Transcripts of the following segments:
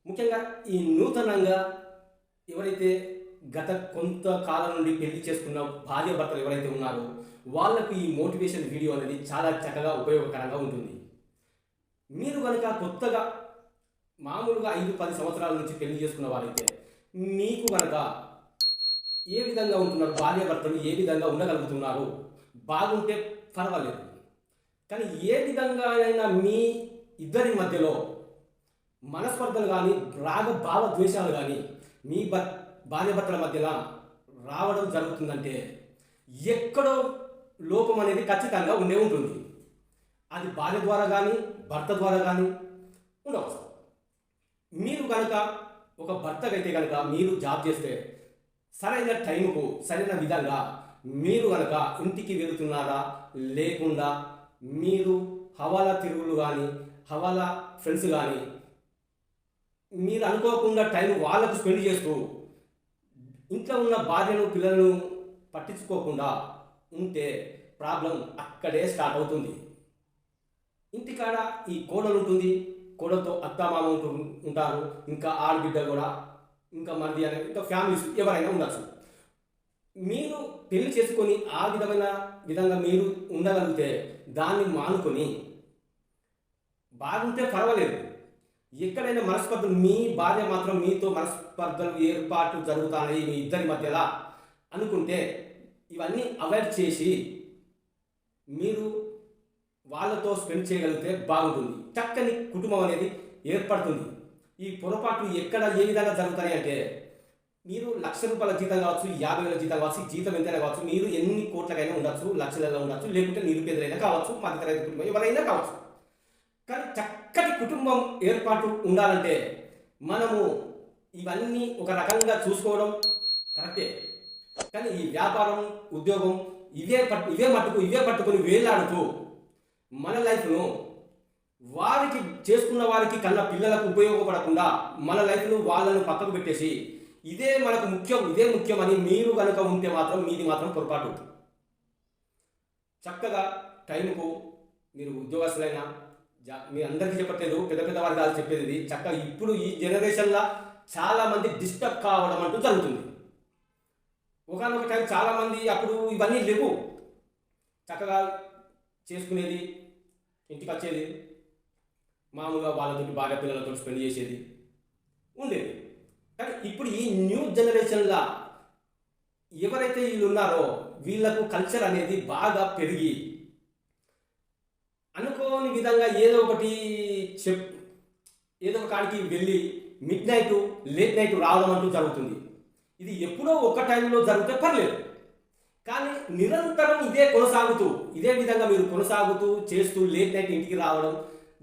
ముఖ్యంగా ఈ నూతనంగా ఎవరైతే గత కొంతకాలం నుండి పెళ్లి చేసుకున్న భార్యాభర్తలు ఎవరైతే ఉన్నారో వాళ్ళకు ఈ మోటివేషన్ వీడియో అనేది చాలా చక్కగా ఉపయోగకరంగా ఉంటుంది. మీరు కనుక కొత్తగా మామూలుగా 5-10 సంవత్సరాల నుంచి పెళ్లి చేసుకున్న వారైతే మీకు కనుక ఏ విధంగా ఉంటున్నారు, భార్యాభర్తలు ఏ విధంగా ఉండగలుగుతున్నారు, బాగుంటే పర్వాలేదు. కానీ ఏ విధంగా అయినా మీ ఇద్దరి మధ్యలో మనస్పర్ధలు కానీ రాగ భావ ద్వేషాలు కానీ మీ భార్యాభర్తల మధ్యలో రావడం జరుగుతుందంటే ఎక్కడో లోపం అనేది ఖచ్చితంగా ఉండే ఉంటుంది. అది భార్య ద్వారా కానీ భర్త ద్వారా కానీ ఉండవచ్చు. మీరు కనుక ఒక భర్తకైతే కనుక మీరు జాబ్ చేస్తే సరైన టైంకు సరైన విధంగా మీరు కనుక ఇంటికి వెళుతున్నారా లేకుండా మీరు హవాలా తిరుగులు కానీ హవాలా ఫ్రెండ్స్ కానీ మీరు అనుకోకుండా టైం వాళ్ళకు స్పెండ్ చేస్తూ ఇంట్లో ఉన్న భార్యను పిల్లలను పట్టించుకోకుండా ఉంటే ప్రాబ్లం అక్కడే స్టార్ట్ అవుతుంది. ఇంటికాడ ఈ కోడలు ఉంటుంది, కోడలతో అత్తమామ ఉంటారు, ఇంకా ఆడబిడ్డ కూడా, ఇంకా మంది అనే ఇంకా ఫ్యామిలీస్ ఎవరైనా ఉండొచ్చు. మీరు పెళ్లి చేసుకొని ఆ విధంగా మీరు ఉండగలిగితే దాన్ని మానుకొని బాగుంటే పర్వాలేదు. ఎక్కడైనా మనస్పర్ధలు మీ భార్య మాత్రం మీతో మనస్పర్ధలు ఏర్పాటు జరుగుతాయి మీ ఇద్దరి మధ్యలో అనుకుంటే ఇవన్నీ అవాయిడ్ చేసి మీరు వాళ్ళతో స్పెండ్ చేయగలిగితే బాగుంటుంది. చక్కని కుటుంబం అనేది ఏర్పడుతుంది. ఈ పొరపాట్లు ఎక్కడ ఏ విధంగా జరుగుతాయి అంటే మీరు ₹1,00,000 జీతం కావచ్చు, 50,000 జీతం కావచ్చు, జీతం ఎంతైనా కావచ్చు, మీరు ఎన్ని కోట్లకైనా ఉండొచ్చు, లక్షలలో ఉండొచ్చు, లేకుంటే నిరుపేదలైనా కావచ్చు, మధ్యతరగతి కుటుంబం ఎవరైనా కావచ్చు. కానీ చక్కటి కుటుంబం ఏర్పాటు ఉండాలంటే మనము ఇవన్నీ ఒక రకంగా చూసుకోవడం కరెక్టే. కానీ ఈ వ్యాపారం ఉద్యోగం ఇవే పట్టుకొని వేలాడుతూ మన లైఫ్ను వారికి చేసుకున్న వారికి కన్నా పిల్లలకు ఉపయోగపడకుండా మన లైఫ్ను వాళ్ళను పక్కకు పెట్టేసి ఇదే మనకు ముఖ్యం అని మీరు కనుక ఉంటే మాత్రం మీది మాత్రం పొరపాటు. చక్కగా టైంకు మీరు ఉద్యోగస్తులైనా మీ అందరికీ చెప్పట్లేదు, పెద్ద వర్గాలు చెప్పేది ఇది. చక్కగా ఇప్పుడు ఈ జనరేషన్లో చాలామంది డిస్టర్బ్ కావడం అంటూ జరుగుతుంది. ఒకనొక టైం చాలామంది అప్పుడు ఇవన్నీ లేవు, చక్కగా చేసుకునేది, ఇంటికి వచ్చేది, మామూలుగా వాళ్ళతో భార్య పిల్లలతో స్పెండ్ చేసేది ఉండేది. కానీ ఇప్పుడు ఈ న్యూ జనరేషన్లో ఎవరైతే వీళ్ళు ఉన్నారో వీళ్ళకు కల్చర్ అనేది బాగా పెరిగి అనుకోని విధంగా ఏదో ఒక కాడికి వెళ్ళి లేట్ నైట్ రావడం అంటూ జరుగుతుంది. ఇది ఎప్పుడో ఒక టైంలో జరిగితే పర్లేదు, కానీ నిరంతరం ఇదే విధంగా మీరు కొనసాగుతూ చేస్తూ లేట్ నైట్ ఇంటికి రావడం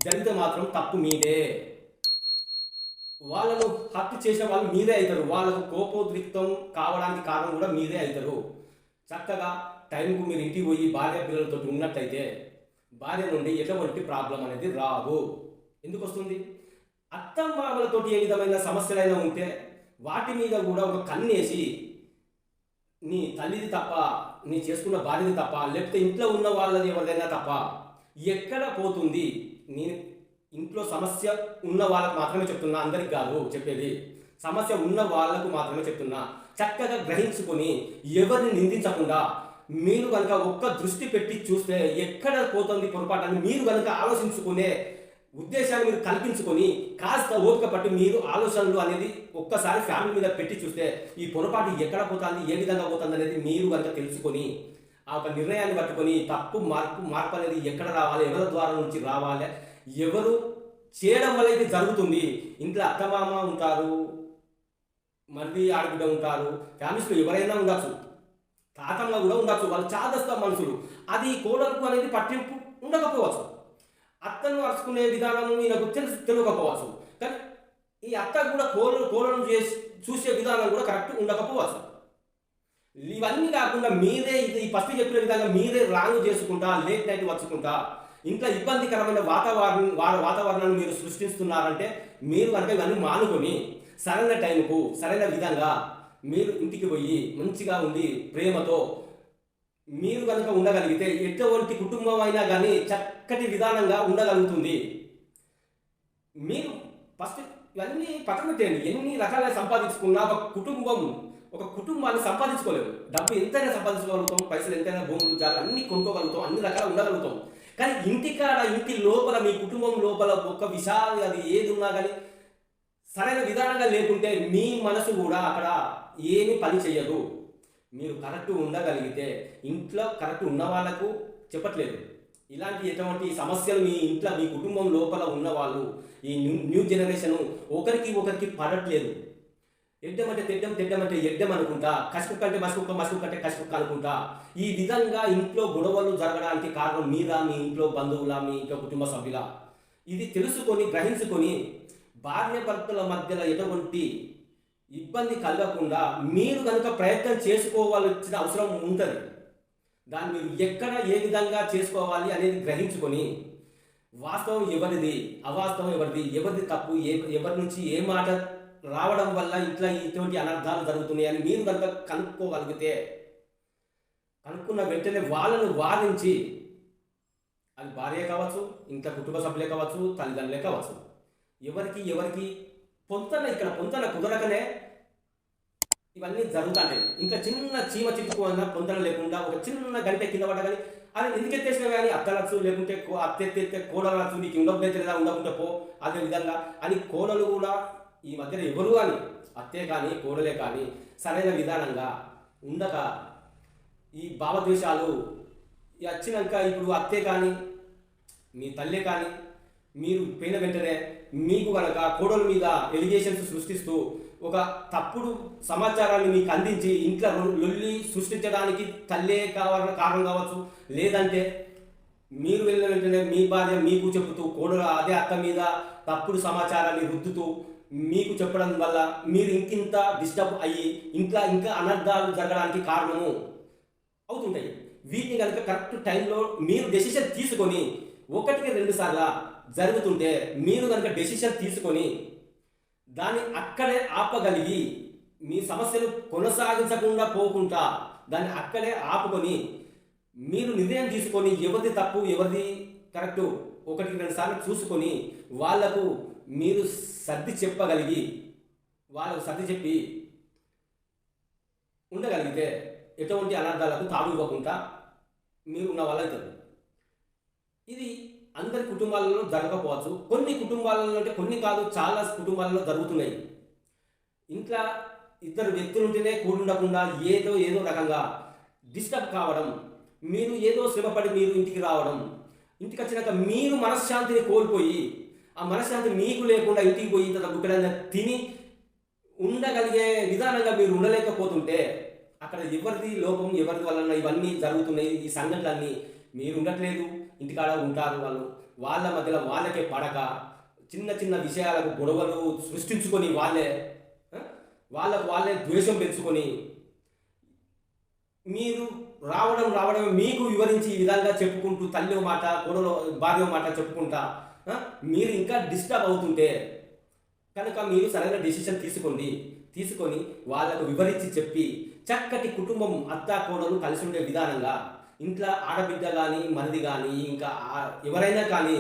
జరిగితే మాత్రం తప్పు మీదే. వాళ్ళను హత్య చేసిన వాళ్ళు మీరే అవుతారు, వాళ్ళకు కోపోద్రిక్తం కావడానికి కారణం కూడా మీరే అవుతారు. చక్కగా టైంకు మీరు ఇంటికి పోయి భార్య పిల్లలతో ఉన్నట్టయితే భార్య నుండి ఎటువంటి ప్రాబ్లం అనేది రాదు. ఎందుకు వస్తుంది? అత్తమామలతోటి ఏ విధమైన సమస్యలైనా ఉంటే వాటి మీద కూడా ఒక కన్నేసి నీ తల్లిది తప్ప, నీ చేసుకున్న భార్యది తప్ప, లేకపోతే ఇంట్లో ఉన్న వాళ్ళది ఎవరిదైనా తప్ప ఎక్కడ పోతుంది? నేను ఇంట్లో సమస్య ఉన్న వాళ్ళకు మాత్రమే చెప్తున్నా, అందరికి కాదు చెప్పేది. సమస్య ఉన్న వాళ్ళకు మాత్రమే చెప్తున్నా. చక్కగా గ్రహించుకొని ఎవరిని నిందించకుండా మీరు కనుక ఒక్క దృష్టి పెట్టి చూస్తే ఎక్కడ పోతుంది పొరపాటు మీరు కనుక ఆలోచించుకునే ఉద్దేశాన్ని మీరు కల్పించుకొని కాస్త ఓపిక పట్టి మీరు ఆలోచనలు అనేది ఒక్కసారి ఫ్యామిలీ మీద పెట్టి చూస్తే ఈ పొరపాటు ఎక్కడ పోతుంది, ఏ విధంగా పోతుంది అనేది మీరు కనుక తెలుసుకొని ఆ ఒక నిర్ణయాన్ని పట్టుకొని మార్పు అనేది ఎక్కడ రావాలి, ఎవరి ద్వారా నుంచి రావాలి, ఎవరు చేయడం వల్ల ఇది జరుగుతుంది. ఇంట్లో అత్తమామ ఉంటారు, మళ్ళీ ఆడబిడ్డ ఉంటారు, ఫ్యామిలీస్లో ఎవరైనా ఉండొచ్చు, తాతమ్మ కూడా ఉండొచ్చు, వాళ్ళు చాదస్త మనుషులు. అది కోడలకు అనేది పట్టింపు ఉండకపోవచ్చు, అత్తను అరుచుకునే విధానం ఈయనకు తెలియకపోవచ్చు. కానీ ఈ అత్త కూడా కోడలను చూసే విధానం కూడా కరెక్ట్ ఉండకపోవచ్చు. ఇవన్నీ కాకుండా మీరే ఇది ఫస్ట్ చెప్పిన విధంగా మీరే రాంగ్ చేసుకుంటా లేట్ నైట్ వచ్చుకుంటా ఇంట్లో ఇబ్బందికరమైన వాతావరణాన్ని మీరు సృష్టిస్తున్నారంటే మీరు కనుక ఇవన్నీ మానుకొని సరైన టైంకు సరైన విధంగా మీరు ఇంటికి పోయి మంచిగా ఉండి ప్రేమతో మీరు కనుక ఉండగలిగితే ఎటువంటి కుటుంబం అయినా కానీ చక్కటి విధానంగా ఉండగలుగుతుంది. మీరు ఫస్ట్ ఇవన్నీ పక్కన పెట్టేయండి. ఎన్ని రకాలుగా సంపాదించుకున్నా ఒక కుటుంబాన్ని సంపాదించుకోలేము. డబ్బు ఎంతైనా సంపాదించుకోగలుగుతాం, పైసలు ఎంతైనా, భూములు, జాగాలు అన్ని కొనుక్కోగలుగుతాం, అన్ని రకాలు ఉండగలుగుతాం. కానీ ఇంటికాడ, ఇంటి లోపల, మీ కుటుంబం లోపల ఒక విషయాలు అది ఏది ఉన్నా కానీ సరైన విధానంగా లేకుంటే మీ మనసు కూడా అక్కడ ఏమీ పని చెయ్యదు. మీరు కరెక్ట్ ఉండగలిగితే, ఇంట్లో కరెక్ట్ ఉన్న వాళ్ళకు చెప్పట్లేదు, ఇలాంటి ఎటువంటి సమస్యలు మీ ఇంట్లో మీ కుటుంబం లోపల ఉన్నవాళ్ళు, ఈ న్యూ జనరేషన్ ఒకరికి పడట్లేదు. ఎడ్డమంటే తెడ్డం, తెడ్డమంటే ఎడ్డం అనుకుంటా, కసుకుక్క అంటే మసుకుక్క, మసుకుక్క అంటే కసుకుక్క అనుకుంటా, ఈ విధంగా ఇంట్లో గొడవలు జరగడానికి కారణం మీరా, మీ ఇంట్లో బంధువుల, మీ ఇంట్లో కుటుంబ సభ్యుల. ఇది తెలుసుకొని, గ్రహించుకొని భార్యాభర్తల మధ్యలో ఎటువంటి ఇబ్బంది కలగకుండా మీరు కనుక ప్రయత్నం చేసుకోవాల్సిన అవసరం ఉంటుంది. దాన్ని మీరు ఎక్కడ ఏ విధంగా చేసుకోవాలి అనేది గ్రహించుకొని, వాస్తవం ఎవరిది, అవాస్తవం ఎవరిది, ఎవరిది తప్పు, ఎవరి నుంచి ఏ మాట రావడం వల్ల ఇట్లా ఇటువంటి అనర్థాలు జరుగుతున్నాయని మీరు కనుక కనుక్కోగలిగితే, కనుక్కున్న వెంటనే వాళ్ళను వారించి, అది భార్య కావచ్చు, ఇంకా కుటుంబ సభ్యులే కావచ్చు, తల్లిదండ్రులే కావచ్చు, ఎవరికి పొంతన కుదరకనే ఇవన్నీ జరుగుతాయి. ఇంకా చిన్న చీమ చిట్టుకు అన్న పొంతన లేకుండా ఒక చిన్న గంట కింద పడ్డా అది ఎందుకు ఎత్తేసినా కానీ అత్తలచ్చు, లేకుంటే అత్తెత్తే కోడలచ్చు, నీకు ఉండకపోతే లేదా ఉండకుంటే పో, అదే విధంగా అని కోడలు కూడా ఈ మధ్యన ఎవరు కానీ, అత్తే కానీ కోడలే కానీ సరైన విధానంగా ఉండక ఈ భావద్వేషాలు వచ్చినాక, ఇప్పుడు అత్తే కానీ మీ తల్లే కానీ మీరు పోయిన వెంటనే మీకు కనుక కోడల మీద ఎలిగేషన్స్ సృష్టిస్తూ ఒక తప్పుడు సమాచారాన్ని మీకు అందించి ఇంట్లో లొల్లి సృష్టించడానికి తల్లే కారణం కావచ్చు, లేదంటే మీరు వెళ్ళిన వెంటనే మీ భార్య మీకు చెబుతూ కోడలు అదే అత్త మీద తప్పుడు సమాచారాన్ని రుద్దుతూ మీకు చెప్పడం వల్ల మీరు ఇంకింత డిస్టర్బ్ అయ్యి ఇంట్లో ఇంకా అనర్థాలు జరగడానికి కారణము అవుతుంటాయి. వీటిని కనుక కరెక్ట్ టైంలో మీరు డెసిషన్ తీసుకొని, 1-2 సార్లు జరుగుతుంటే మీరు కనుక డెసిషన్ తీసుకొని దాన్ని అక్కడే ఆపగలిగి, మీ సమస్యలు కొనసాగించకుండా పోకుండా దాన్ని అక్కడే ఆపుకొని మీరు నిర్ణయం తీసుకొని ఎవరిది తప్పు ఎవరిది కరెక్టు 1-2 సార్లు చూసుకొని వాళ్లకు మీరు సర్ది చెప్పగలిగి, వాళ్ళకు సర్ది చెప్పి ఉండగలిగితే ఎటువంటి అనర్థాలకు తాడు ఇవ్వకుండా మీరు ఉన్న వాళ్ళవుతారు. ఇది అందరి కుటుంబాలలో జరగకపోవచ్చు, కొన్ని కుటుంబాలలో, అంటే కొన్ని కాదు చాలా కుటుంబాలలో జరుగుతున్నాయి. ఇంట్లో 2 వ్యక్తులు ఉంటేనే కూడుండకుండా ఏదో రకంగా డిస్టర్బ్ కావడం, మీరు ఏదో శ్రమపడి మీరు ఇంటికి రావడం, ఇంటికి వచ్చినాక మీరు మనశ్శాంతిని కోల్పోయి, ఆ మనశ్శాంతి మీకు లేకుండా ఇంటికి పోయి ఇంత గుక్కడంగా తిని ఉండగలిగే విధానంగా మీరు ఉండలేకపోతుంటే అక్కడ ఎవరిది లోపం, ఎవరిది వలన ఇవన్నీ జరుగుతున్నాయి. ఈ సంఘటనలన్నీ మీరు ఉండట్లేదు, ఇంటికాడ ఉంటారు వాళ్ళు, వాళ్ళ మధ్యలో వాళ్ళకే పడక చిన్న విషయాలకు గొడవలు సృష్టించుకొని వాళ్ళే ద్వేషం పెంచుకొని మీరు రావడం మీకు వివరించి ఈ విధంగా చెప్పుకుంటూ తల్లి మాట కోడలో భార్య మాట చెప్పుకుంటా మీరు ఇంకా డిస్టర్బ్ అవుతుంటే కనుక మీరు సరైన డెసిషన్ తీసుకొని వాళ్ళకు వివరించి చెప్పి చక్కటి కుటుంబం అత్త కోడలు కలిసి ఉండే విధానంగా ఇంట్లో ఆడబిడ్డ కానీ మరిది కానీ ఇంకా ఎవరైనా కానీ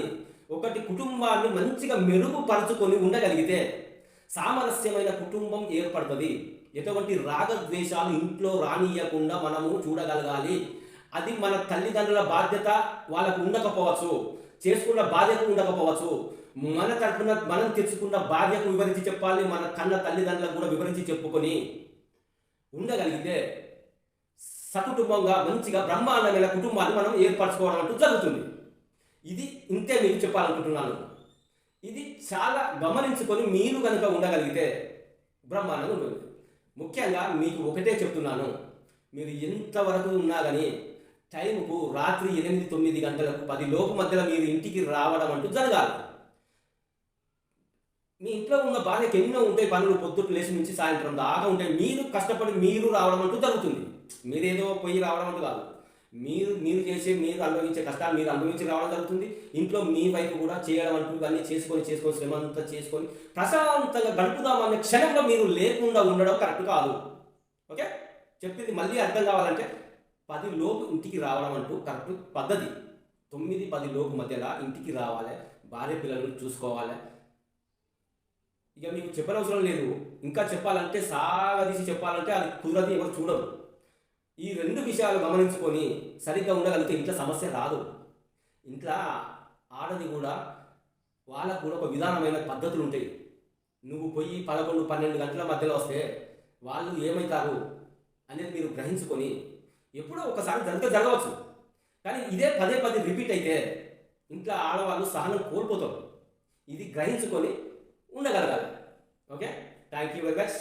ఒకటి కుటుంబాన్ని మంచిగా మెరుగుపరుచుకొని ఉండగలిగితే సామరస్యమైన కుటుంబం ఏర్పడుతుంది. ఎటువంటి రాగద్వేషాలు ఇంట్లో రానియకుండా మనము చూడగలగాలి. అది మన తల్లిదండ్రుల బాధ్యత వాళ్ళకు ఉండకపోవచ్చు, చేసుకున్న బాధ్యత ఉండకపోవచ్చు, మన తరఫున మనం తెచ్చుకున్న భార్యకు వివరించి చెప్పాలి, మన కన్న తల్లిదండ్రులకు కూడా వివరించి చెప్పుకొని ఉండగలిగితే సకుటుంబంగా మంచిగా బ్రహ్మాండమైన కుటుంబాన్ని మనం ఏర్పరచుకోవడం అంటూ జరుగుతుంది. ఇది ఇంతే మీకు చెప్పాలనుకుంటున్నాను. ఇది చాలా గమనించుకొని మీరు కనుక ఉండగలిగితే బ్రహ్మాండంగా ఉంటుంది. ముఖ్యంగా మీకు ఒకటే చెప్తున్నాను, మీరు ఎంతవరకు ఉన్నా కానీ టైంకు రాత్రి 8-9 గంటలకు 10 లోపు మధ్యలో మీరు ఇంటికి రావడం అంటూ జరగాలి. మీ ఇంట్లో ఉన్న భార్యకి ఎన్నో ఉంటాయి పనులు, పొద్దుట్లు లేచి నుంచి సాయంత్రం దాకా ఉంటాయి. మీరు కష్టపడి మీరు రావడం అంటూ జరుగుతుంది. మీరేదో పోయి రావడం అంటూ కాదు, మీరు చేసే మీరు అనుభవించే కష్టాలు మీరు అనుభవించి రావడం జరుగుతుంది. ఇంట్లో మీ వైపు కూడా చేయడం అంటూ ఇవన్నీ చేసుకొని శ్రమంతా చేసుకొని ప్రశాంతంగా గడుపుదామనే క్షణంలో మీరు లేకుండా ఉండడం కరెక్ట్ కాదు. ఓకే, చెప్పింది మళ్ళీ అర్థం కావాలంటే 10 లోపు ఇంటికి రావడం అంటూ కరెక్ట్ పద్ధతి. 9-10 లోపు మధ్యలో ఇంటికి రావాలి, భార్య పిల్లలను చూసుకోవాలి. ఇక మీకు చెప్పనవసరం లేదు. ఇంకా చెప్పాలంటే సాగదీసి చెప్పాలంటే అది కుదరదు, ఎవరు చూడరు. ఈ 2 విషయాలు గమనించుకొని సరిగ్గా ఉండగలిగితే ఇంట్లో సమస్య రాదు. ఇంట్లో ఆడది కూడా వాళ్ళకు కూడా ఒక విధానమైన పద్ధతులు ఉంటాయి. నువ్వు పోయి 11, 12 గంటల మధ్యలో వస్తే వాళ్ళు ఏమవుతారు అనేది మీరు గ్రహించుకొని, ఎప్పుడో ఒకసారి జరగవచ్చు, కానీ ఇదే పదే పదే రిపీట్ అయితే ఇంట్లో ఆడవాళ్ళు సహనం కోల్పోతారు. ఇది గ్రహించుకొని ఉండగలగాలి. Okay, thank you very much.